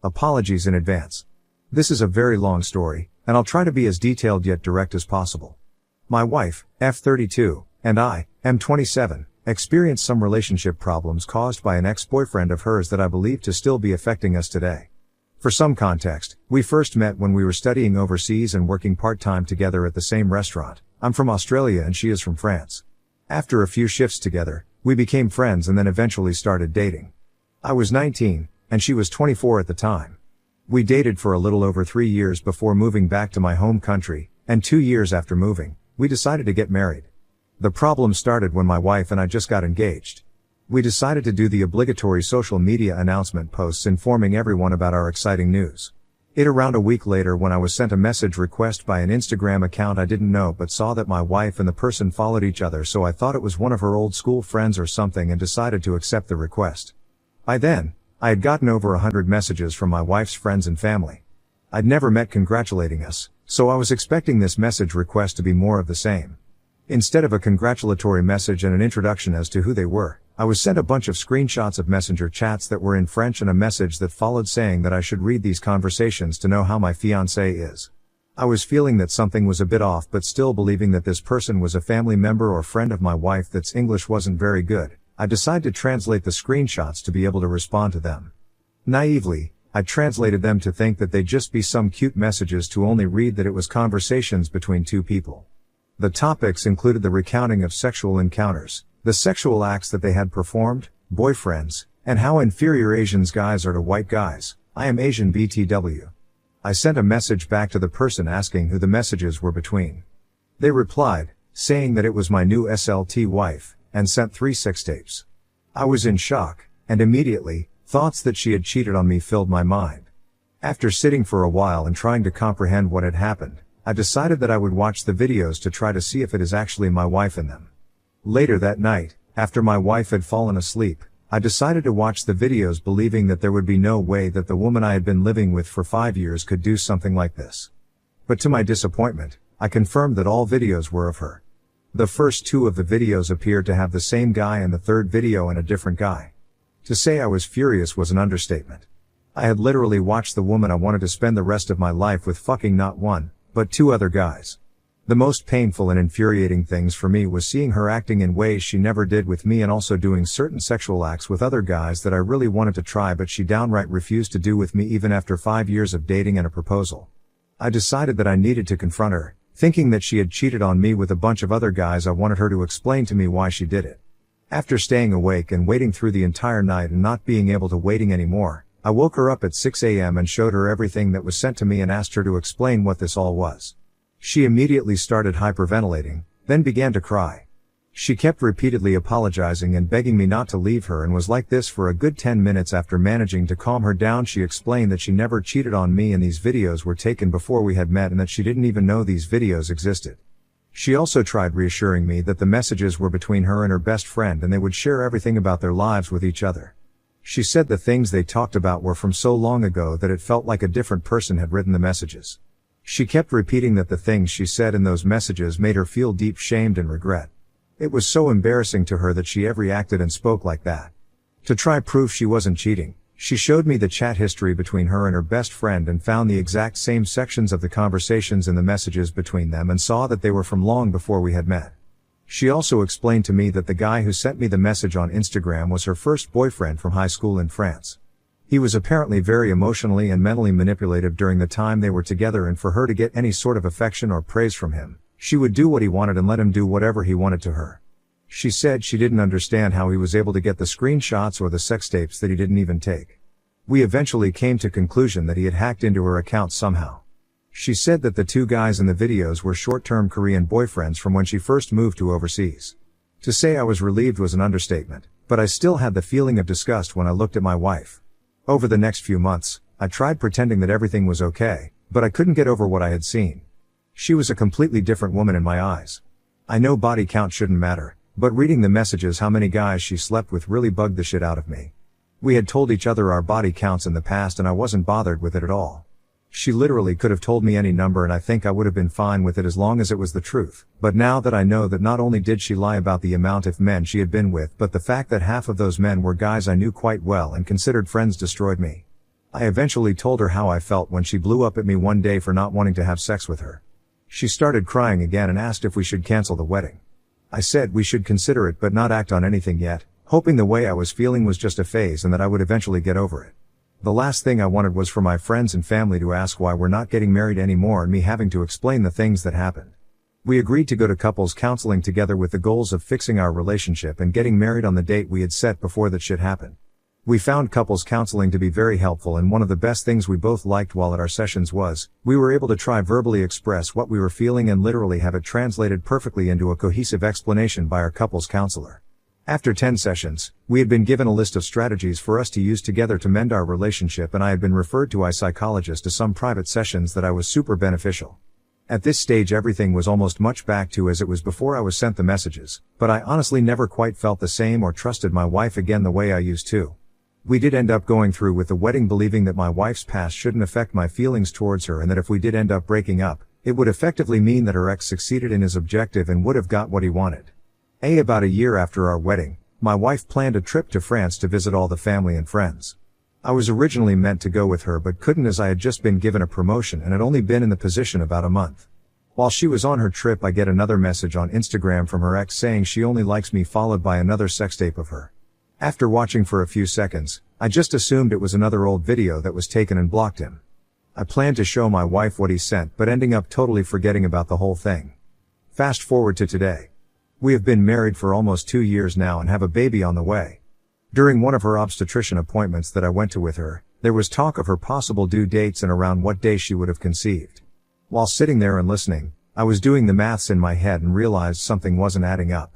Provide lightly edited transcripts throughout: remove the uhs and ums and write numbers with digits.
Apologies in advance. This is a very long story, and I'll try to be as detailed yet direct as possible. My wife, F32, and I, M27, experienced some relationship problems caused by an ex-boyfriend of hers that I believe to still be affecting us today. For some context, we first met when we were studying overseas and working part-time together at the same restaurant. I'm from Australia and she is from France. After a few shifts together, we became friends and then eventually started dating. I was 19, and she was 24 at the time. We dated for a little over 3 years before moving back to my home country, and 2 years after moving, we decided to get married. The problem started when my wife and I just got engaged. We decided to do the obligatory social media announcement posts informing everyone about our exciting news. Around a week later when I was sent a message request by an Instagram account I didn't know but saw that my wife and the person followed each other, so I thought it was one of her old school friends or something and decided to accept the request. I had gotten over 100 messages from my wife's friends and family. I'd never met congratulating us, so I was expecting this message request to be more of the same. Instead of a congratulatory message and an introduction as to who they were, I was sent a bunch of screenshots of messenger chats that were in French and a message that followed saying that I should read these conversations to know how my fiancé is. I was feeling that something was a bit off but still believing that this person was a family member or friend of my wife that's English wasn't very good. I decided to translate the screenshots to be able to respond to them. Naively, I translated them to think that they'd just be some cute messages to only read that it was conversations between two people. The topics included the recounting of sexual encounters, the sexual acts that they had performed, boyfriends, and how inferior Asians guys are to white guys. I am Asian BTW. I sent a message back to the person asking who the messages were between. They replied, saying that it was my new SLT wife, and sent 3 sex tapes. I was in shock, and immediately, thoughts that she had cheated on me filled my mind. After sitting for a while and trying to comprehend what had happened, I decided that I would watch the videos to try to see if it is actually my wife in them. Later that night, after my wife had fallen asleep, I decided to watch the videos believing that there would be no way that the woman I had been living with for 5 years could do something like this. But to my disappointment, I confirmed that all videos were of her. The first 2 of the videos appeared to have the same guy and the third video and a different guy. To say I was furious was an understatement. I had literally watched the woman I wanted to spend the rest of my life with fucking not 1, but 2 other guys. The most painful and infuriating things for me was seeing her acting in ways she never did with me and also doing certain sexual acts with other guys that I really wanted to try but she downright refused to do with me even after 5 years of dating and a proposal. I decided that I needed to confront her, thinking that she had cheated on me with a bunch of other guys. I wanted her to explain to me why she did it. After staying awake and waiting through the entire night and not being able to waiting anymore, I woke her up at 6 a.m. and showed her everything that was sent to me and asked her to explain what this all was. She immediately started hyperventilating, then began to cry. She kept repeatedly apologizing and begging me not to leave her and was like this for a good 10 minutes. After managing to calm her down, she explained that she never cheated on me and these videos were taken before we had met and that she didn't even know these videos existed. She also tried reassuring me that the messages were between her and her best friend and they would share everything about their lives with each other. She said the things they talked about were from so long ago that it felt like a different person had written the messages. She kept repeating that the things she said in those messages made her feel deep shamed and regret. It was so embarrassing to her that she ever acted and spoke like that. To try proof she wasn't cheating, she showed me the chat history between her and her best friend and found the exact same sections of the conversations in the messages between them and saw that they were from long before we had met. She also explained to me that the guy who sent me the message on Instagram was her first boyfriend from high school in France. He was apparently very emotionally and mentally manipulative during the time they were together, and for her to get any sort of affection or praise from him, she would do what he wanted and let him do whatever he wanted to her. She said she didn't understand how he was able to get the screenshots or the sex tapes that he didn't even take. We eventually came to conclusion that he had hacked into her account somehow. She said that the 2 guys in the videos were short-term Korean boyfriends from when she first moved to overseas. To say I was relieved was an understatement, but I still had the feeling of disgust when I looked at my wife. Over the next few months, I tried pretending that everything was okay, but I couldn't get over what I had seen. She was a completely different woman in my eyes. I know body count shouldn't matter, but reading the messages how many guys she slept with really bugged the shit out of me. We had told each other our body counts in the past and I wasn't bothered with it at all. She literally could have told me any number and I think I would have been fine with it as long as it was the truth. But now that I know that not only did she lie about the amount of men she had been with, but the fact that half of those men were guys I knew quite well and considered friends destroyed me. I eventually told her how I felt when she blew up at me one day for not wanting to have sex with her. She started crying again and asked if we should cancel the wedding. I said we should consider it but not act on anything yet, hoping the way I was feeling was just a phase and that I would eventually get over it. The last thing I wanted was for my friends and family to ask why we're not getting married anymore and me having to explain the things that happened. We agreed to go to couples counseling together with the goals of fixing our relationship and getting married on the date we had set before that shit happened. We found couples counseling to be very helpful, and one of the best things we both liked while at our sessions was, we were able to try verbally express what we were feeling and literally have it translated perfectly into a cohesive explanation by our couples counselor. After 10 sessions, we had been given a list of strategies for us to use together to mend our relationship, and I had been referred to a psychologist to some private sessions that I was super beneficial. At this stage everything was almost much back to as it was before I was sent the messages, but I honestly never quite felt the same or trusted my wife again the way I used to. We did end up going through with the wedding believing that my wife's past shouldn't affect my feelings towards her, and that if we did end up breaking up, it would effectively mean that her ex succeeded in his objective and would have got what he wanted. About a year after our wedding, my wife planned a trip to France to visit all the family and friends. I was originally meant to go with her but couldn't, as I had just been given a promotion and had only been in the position about a month. While she was on her trip, I get another message on Instagram from her ex saying she only likes me, followed by another sextape of her. After watching for a few seconds, I just assumed it was another old video that was taken and blocked him. I planned to show my wife what he sent, but ending up totally forgetting about the whole thing. Fast forward to today. We have been married for almost 2 years now and have a baby on the way. During one of her obstetrician appointments that I went to with her, there was talk of her possible due dates and around what day she would have conceived. While sitting there and listening, I was doing the maths in my head and realized something wasn't adding up.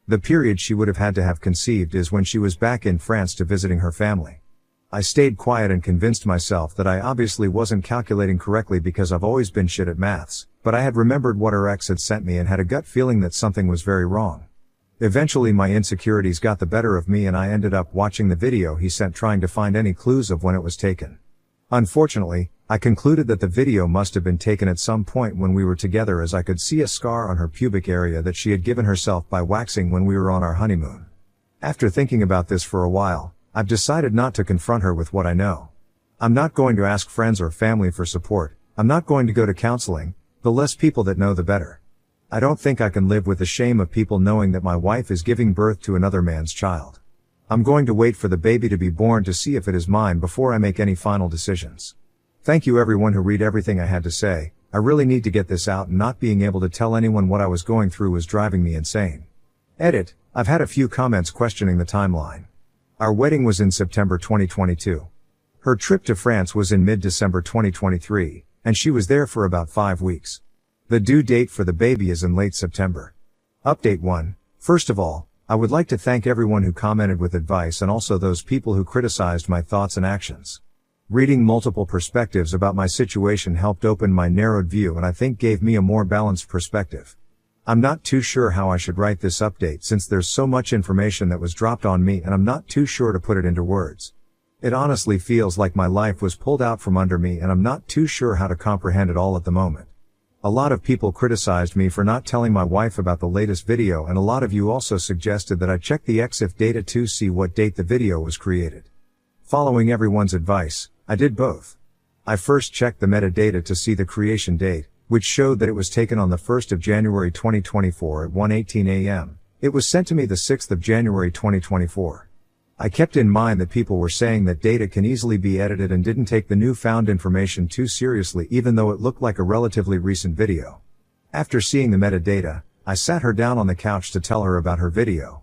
The period she would have had to have conceived is when she was back in France to visiting her family. I stayed quiet and convinced myself that I obviously wasn't calculating correctly because I've always been shit at maths, but I had remembered what her ex had sent me and had a gut feeling that something was very wrong. Eventually my insecurities got the better of me and I ended up watching the video he sent, trying to find any clues of when it was taken. Unfortunately, I concluded that the video must have been taken at some point when we were together, as I could see a scar on her pubic area that she had given herself by waxing when we were on our honeymoon. After thinking about this for a while, I've decided not to confront her with what I know. I'm not going to ask friends or family for support. I'm not going to go to counseling. The less people that know, the better. I don't think I can live with the shame of people knowing that my wife is giving birth to another man's child. I'm going to wait for the baby to be born to see if it is mine before I make any final decisions. Thank you everyone who read everything I had to say. I really need to get this out, and not being able to tell anyone what I was going through was driving me insane. Edit. I've had a few comments questioning the timeline. Our wedding was in September 2022. Her trip to France was in mid-December 2023, and she was there for about 5 weeks. The due date for the baby is in late September. Update 1. First of all, I would like to thank everyone who commented with advice and also those people who criticized my thoughts and actions. Reading multiple perspectives about my situation helped open my narrowed view and I think gave me a more balanced perspective. I'm not too sure how I should write this update since there's so much information that was dropped on me and I'm not too sure to put it into words. It honestly feels like my life was pulled out from under me and I'm not too sure how to comprehend it all at the moment. A lot of people criticized me for not telling my wife about the latest video, and a lot of you also suggested that I check the EXIF data to see what date the video was created. Following everyone's advice, I did both. I first checked the metadata to see the creation date, which showed that it was taken on the 1st of January 2024 at 1:18 a.m. It was sent to me the 6th of January 2024. I kept in mind that people were saying that data can easily be edited and didn't take the newfound information too seriously, even though it looked like a relatively recent video. After seeing the metadata, I sat her down on the couch to tell her about her video.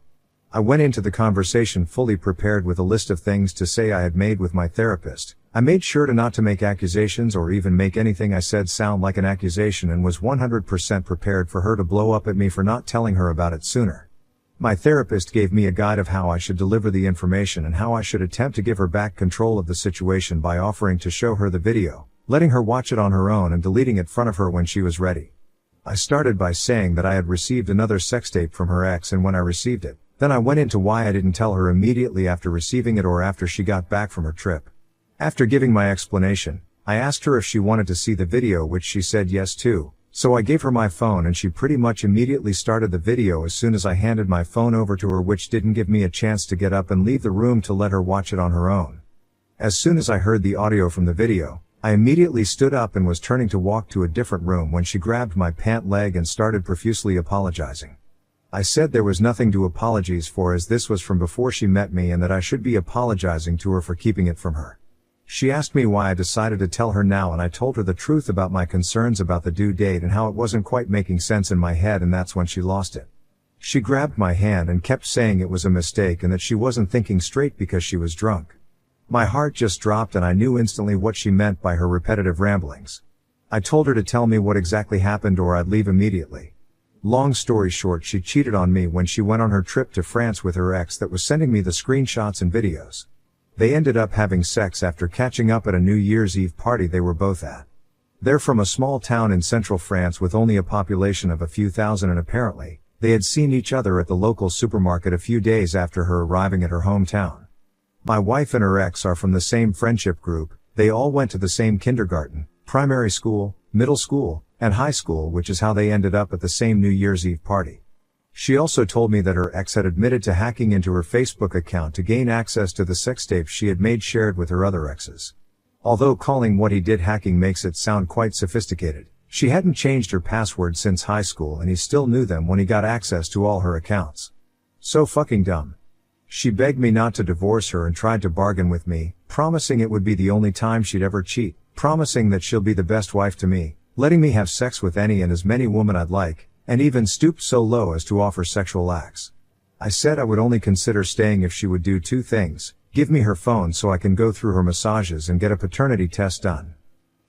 I went into the conversation fully prepared with a list of things to say I had made with my therapist. I made sure not to make accusations or even make anything I said sound like an accusation, and was 100% prepared for her to blow up at me for not telling her about it sooner. My therapist gave me a guide of how I should deliver the information and how I should attempt to give her back control of the situation by offering to show her the video, letting her watch it on her own and deleting it in front of her when she was ready. I started by saying that I had received another sextape from her ex and when I received it. Then I went into why I didn't tell her immediately after receiving it or after she got back from her trip. After giving my explanation, I asked her if she wanted to see the video, which she said yes to. So I gave her my phone and she pretty much immediately started the video as soon as I handed my phone over to her, which didn't give me a chance to get up and leave the room to let her watch it on her own. As soon as I heard the audio from the video, I immediately stood up and was turning to walk to a different room when she grabbed my pant leg and started profusely apologizing. I said there was nothing to apologize for, as this was from before she met me, and that I should be apologizing to her for keeping it from her. She asked me why I decided to tell her now, and I told her the truth about my concerns about the due date and how it wasn't quite making sense in my head, and that's when she lost it. She grabbed my hand and kept saying it was a mistake and that she wasn't thinking straight because she was drunk. My heart just dropped, and I knew instantly what she meant by her repetitive ramblings. I told her to tell me what exactly happened or I'd leave immediately. Long story short, she cheated on me when she went on her trip to France with her ex that was sending me the screenshots and videos. They ended up having sex after catching up at a New Year's Eve party they were both at. They're from a small town in central France with only a population of a few thousand, and apparently, they had seen each other at the local supermarket a few days after her arriving at her hometown. My wife and her ex are from the same friendship group. They all went to the same kindergarten, primary school, middle school, and high school, which is how they ended up at the same New Year's Eve party. She also told me that her ex had admitted to hacking into her Facebook account to gain access to the sex tapes she had made shared with her other exes. Although calling what he did hacking makes it sound quite sophisticated, she hadn't changed her password since high school and he still knew them when he got access to all her accounts. So fucking dumb. She begged me not to divorce her and tried to bargain with me, promising it would be the only time she'd ever cheat, promising that she'll be the best wife to me, letting me have sex with any and as many women I'd like, and even stooped so low as to offer sexual acts. I said I would only consider staying if she would do two things: give me her phone so I can go through her massages and get a paternity test done.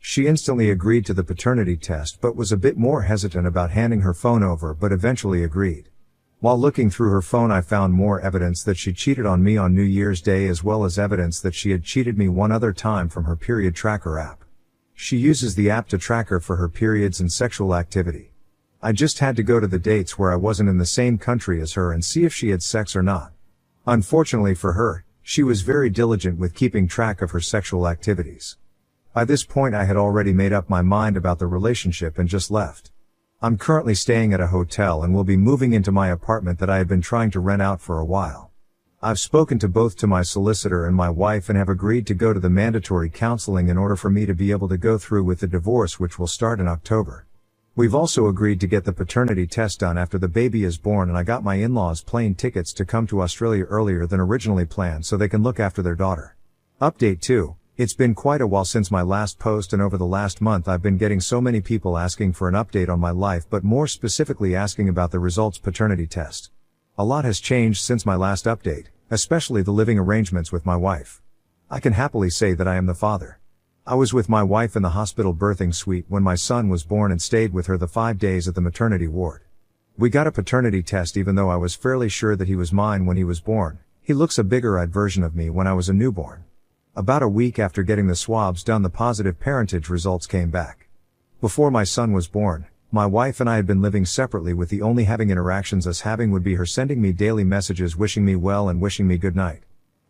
She instantly agreed to the paternity test but was a bit more hesitant about handing her phone over, but eventually agreed. While looking through her phone, I found more evidence that she cheated on me on New Year's Day, as well as evidence that she had cheated me one other time from her period tracker app. She uses the app to track her for her periods and sexual activity. I just had to go to the dates where I wasn't in the same country as her and see if she had sex or not. Unfortunately for her, she was very diligent with keeping track of her sexual activities. By this point I had already made up my mind about the relationship and just left. I'm currently staying at a hotel and will be moving into my apartment that I had been trying to rent out for a while. I've spoken to both my solicitor and my wife and have agreed to go to the mandatory counseling in order for me to be able to go through with the divorce, which will start in October. We've also agreed to get the paternity test done after the baby is born, and I got my in-laws plane tickets to come to Australia earlier than originally planned so they can look after their daughter. Update 2. It's been quite a while since my last post, and over the last month I've been getting so many people asking for an update on my life, but more specifically asking about the results paternity test. A lot has changed since my last update, especially the living arrangements with my wife. I can happily say that I am the father. I was with my wife in the hospital birthing suite when my son was born and stayed with her the 5 days at the maternity ward. We got a paternity test even though I was fairly sure that he was mine when he was born. He looks a bigger-eyed version of me when I was a newborn. About a week after getting the swabs done, the positive parentage results came back. Before my son was born, my wife and I had been living separately, with the only having interactions us having would be her sending me daily messages wishing me well and wishing me good night.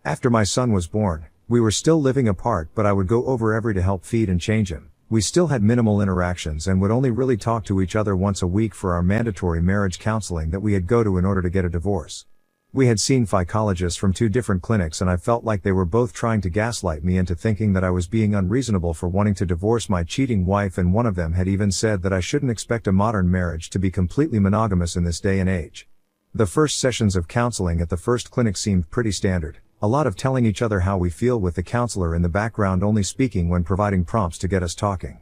After my son was born, we were still living apart, but I would go over every day to help feed and change him. We still had minimal interactions and would only really talk to each other once a week for our mandatory marriage counseling that we had go to in order to get a divorce. We had seen psychologists from 2 different clinics, and I felt like they were both trying to gaslight me into thinking that I was being unreasonable for wanting to divorce my cheating wife, and one of them had even said that I shouldn't expect a modern marriage to be completely monogamous in this day and age. The first sessions of counseling at the first clinic seemed pretty standard. A lot of telling each other how we feel, with the counselor in the background only speaking when providing prompts to get us talking.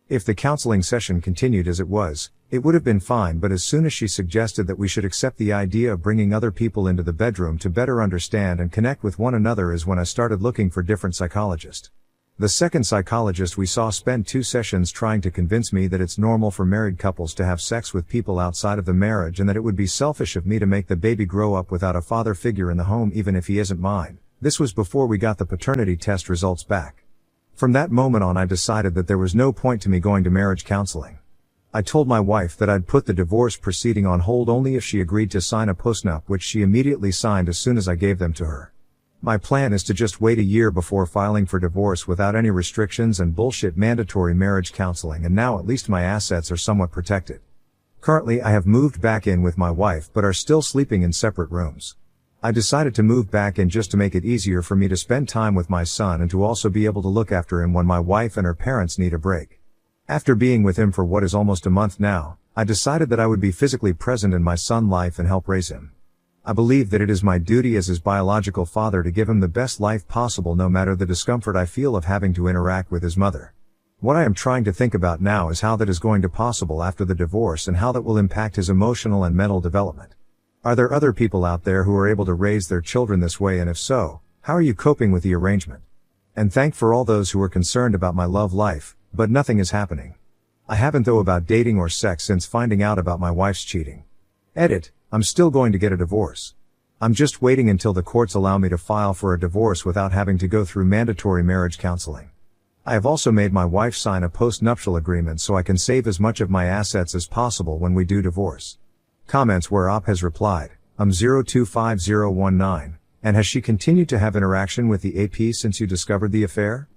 If the counseling session continued as it was, it would have been fine, but as soon as she suggested that we should accept the idea of bringing other people into the bedroom to better understand and connect with one another is when I started looking for different psychologists. The second psychologist we saw spent 2 sessions trying to convince me that it's normal for married couples to have sex with people outside of the marriage, and that it would be selfish of me to make the baby grow up without a father figure in the home even if he isn't mine. This was before we got the paternity test results back. From that moment on, I decided that there was no point to me going to marriage counseling. I told my wife that I'd put the divorce proceeding on hold only if she agreed to sign a postnup, which she immediately signed as soon as I gave them to her. My plan is to just wait a year before filing for divorce without any restrictions and bullshit mandatory marriage counseling, and now at least my assets are somewhat protected. Currently I have moved back in with my wife but are still sleeping in separate rooms. I decided to move back in just to make it easier for me to spend time with my son and to also be able to look after him when my wife and her parents need a break. After being with him for what is almost a month now, I decided that I would be physically present in my son's life and help raise him. I believe that it is my duty as his biological father to give him the best life possible no matter the discomfort I feel of having to interact with his mother. What I am trying to think about now is how that is going to possible after the divorce and how that will impact his emotional and mental development. Are there other people out there who are able to raise their children this way, and if so, how are you coping with the arrangement? And thank for all those who are concerned about my love life, but nothing is happening. I haven't though about dating or sex since finding out about my wife's cheating. Edit, I'm still going to get a divorce. I'm just waiting until the courts allow me to file for a divorce without having to go through mandatory marriage counseling. I have also made my wife sign a post-nuptial agreement so I can save as much of my assets as possible when we do divorce. Comments where Op has replied, 025019, and has she continued to have interaction with the AP since you discovered the affair?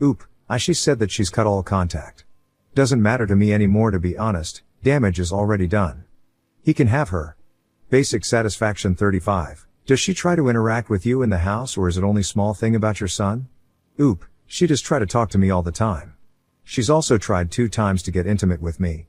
Oop, she said that she's cut all contact. Doesn't matter to me anymore, to be honest, damage is already done. He can have her. Basic satisfaction 35. Does she try to interact with you in the house, or is it only small thing about your son? Oop, she does try to talk to me all the time. She's also tried 2 times to get intimate with me,